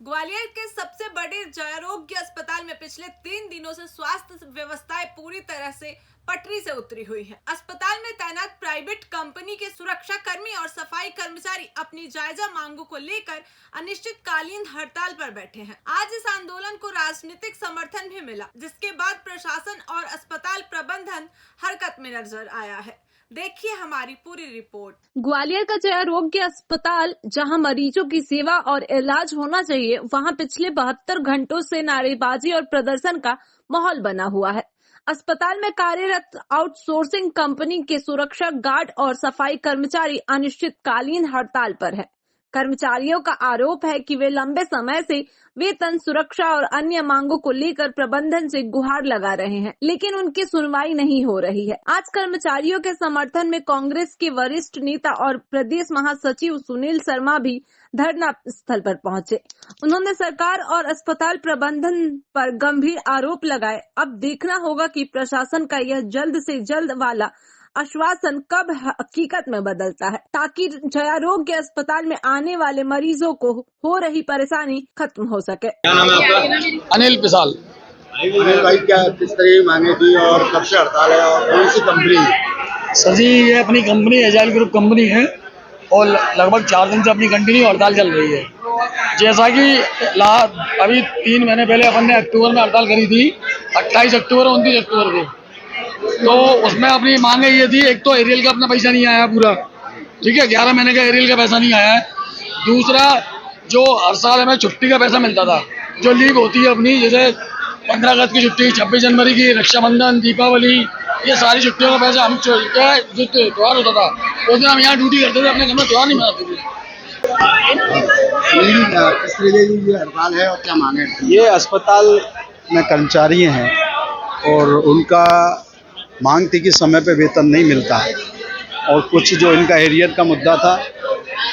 ग्वालियर के सबसे बड़े जयारोग्य अस्पताल में पिछले 3 दिनों से स्वास्थ्य व्यवस्थाएं पूरी तरह से पटरी से उतरी हुई हैं। अस्पताल में तैनात प्राइवेट कंपनी के सुरक्षा कर्मी और सफाई कर्मचारी अपनी जायजा मांगों को लेकर अनिश्चितकालीन हड़ताल पर बैठे हैं। आज इस आंदोलन को राजनीतिक समर्थन भी मिला, जिसके बाद प्रशासन और अस्पताल प्रबंधन हरकत में नजर आया है। देखिए हमारी पूरी रिपोर्ट। ग्वालियर का जयारोग्य अस्पताल, जहां मरीजों की सेवा और इलाज होना चाहिए, वहां पिछले 72 घंटों से नारेबाजी और प्रदर्शन का माहौल बना हुआ है। अस्पताल में कार्यरत आउटसोर्सिंग कंपनी के सुरक्षा गार्ड और सफाई कर्मचारी अनिश्चितकालीन हड़ताल पर है। कर्मचारियों का आरोप है कि वे लंबे समय से वेतन, सुरक्षा और अन्य मांगों को लेकर प्रबंधन से गुहार लगा रहे हैं, लेकिन उनकी सुनवाई नहीं हो रही है। आज कर्मचारियों के समर्थन में कांग्रेस के वरिष्ठ नेता और प्रदेश महासचिव सुनील शर्मा भी धरना स्थल पर पहुंचे। उन्होंने सरकार और अस्पताल प्रबंधन पर गंभीर आरोप लगाए। अब देखना होगा कि प्रशासन का यह जल्द से जल्द वाला आश्वासन कब हकीकत में बदलता है, ताकि जयारोग्य अस्पताल में आने वाले मरीजों को हो रही परेशानी खत्म हो सके। क्या नाम है आपका? अनिल पिसाल। अनिल भाई, क्या किस तरह की मांगे थी और कब से हड़ताल है और कौन सी कंपनी है? सर जी, ये अपनी कंपनी एजाइल ग्रुप कंपनी है और लगभग 4 दिन से अपनी कंटिन्यू हड़ताल चल रही है। जैसा कि अभी 3 महीने पहले अपन ने अक्टूबर में हड़ताल करी थी, 28 अक्टूबर और 29 अक्टूबर को। तो उसमें अपनी मांगे ये थी, एक तो एरियल का अपना पैसा नहीं आया पूरा, ठीक है, 11 महीने का एरियल का पैसा नहीं आया है। दूसरा, जो हर साल हमें छुट्टी का पैसा मिलता था, जो लीव होती है अपनी, जैसे 15 अगस्त की छुट्टी, 26 जनवरी की, रक्षाबंधन, दीपावली, ये सारी छुट्टियों का पैसा हम जो त्यौहार होता था उस दिन हम यहाँ ड्यूटी करते थे, अपने घर में त्यौहार नहीं मनाते थे। किस तरह की ये हड़ताल है और क्या मांगे? ये अस्पताल में कर्मचारी हैं और उनका मांग थी कि समय पे वेतन नहीं मिलता है और कुछ जो इनका एरियर का मुद्दा था,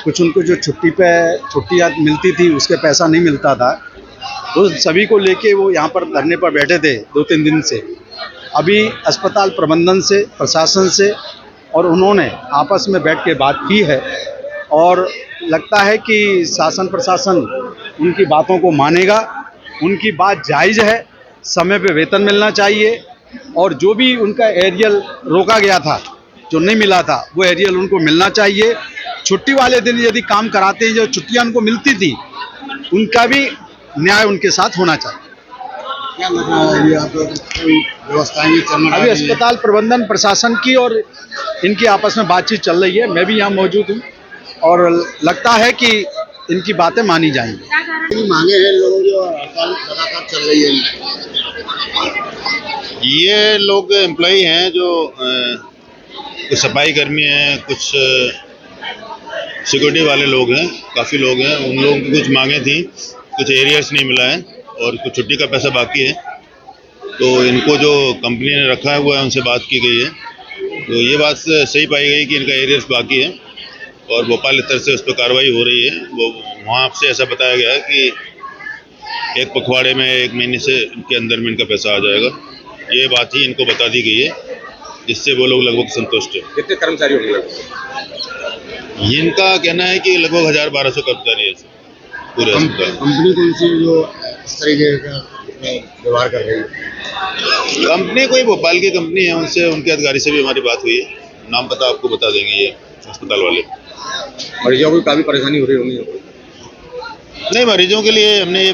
कुछ उनको जो छुट्टियाँ मिलती थी उसके पैसा नहीं मिलता था, तो सभी को लेके वो यहाँ पर धरने पर बैठे थे 2-3 दिन से। अभी अस्पताल प्रबंधन से, प्रशासन से और उन्होंने आपस में बैठ के बात की है और लगता है कि शासन प्रशासन उनकी बातों को मानेगा। उनकी बात जायज़ है, समय पे वेतन मिलना चाहिए और जो भी उनका एरियल रोका गया था, जो नहीं मिला था, वो एरियल उनको मिलना चाहिए। छुट्टी वाले दिन यदि काम कराते हैं, जो छुट्टियां उनको मिलती थी, उनका भी न्याय उनके साथ होना चाहिए। क्या लग रहा है ये आप व्यवस्थाएं चल रही है? अभी अस्पताल प्रबंधन प्रशासन की और इनकी आपस में बातचीत चल रही है। मैं भी यहाँ मौजूद हूँ और लगता है कि इनकी बातें मानी जाएंगी। मांगे हैं लोगों की और हड़ताल लगातार चल रही है। ये लोग एम्प्लॉई हैं जो कुछ सफाई कर्मी हैं, कुछ सिक्योरिटी वाले लोग हैं, काफ़ी लोग हैं। उन लोगों की कुछ मांगे थी, कुछ एरियर्स नहीं मिला है और कुछ छुट्टी का पैसा बाकी है। तो इनको जो कंपनी ने रखा हुआ है उनसे बात की गई है, तो ये बात सही पाई गई कि इनका एरियर्स बाकी है और भोपाल स्तर से उस पर कार्रवाई हो रही है। वो वहाँ से ऐसा बताया गया है कि एक पखवाड़े में, 1 महीने से के अंदर में इनका पैसा आ जाएगा। ये बात ही इनको बता दी गई है, जिससे वो लोग लगभग संतुष्ट है। कितने कर्मचारी होंगे लगभग? इनका कहना है कि लगभग 1000-1200 कर्मचारी है पूरे अस्पताल। कंपनी कौन सी जो इस तरीके का व्यवहार कर रही है? कंपनी कोई भोपाल की कंपनी है, उनसे, उनके अधिकारी से भी हमारी बात हुई है। नाम पता आपको बता देंगे ये अस्पताल वाले। मरीजों को काफ़ी परेशानी हो रही होगी? नहीं, मरीजों के लिए हमने ये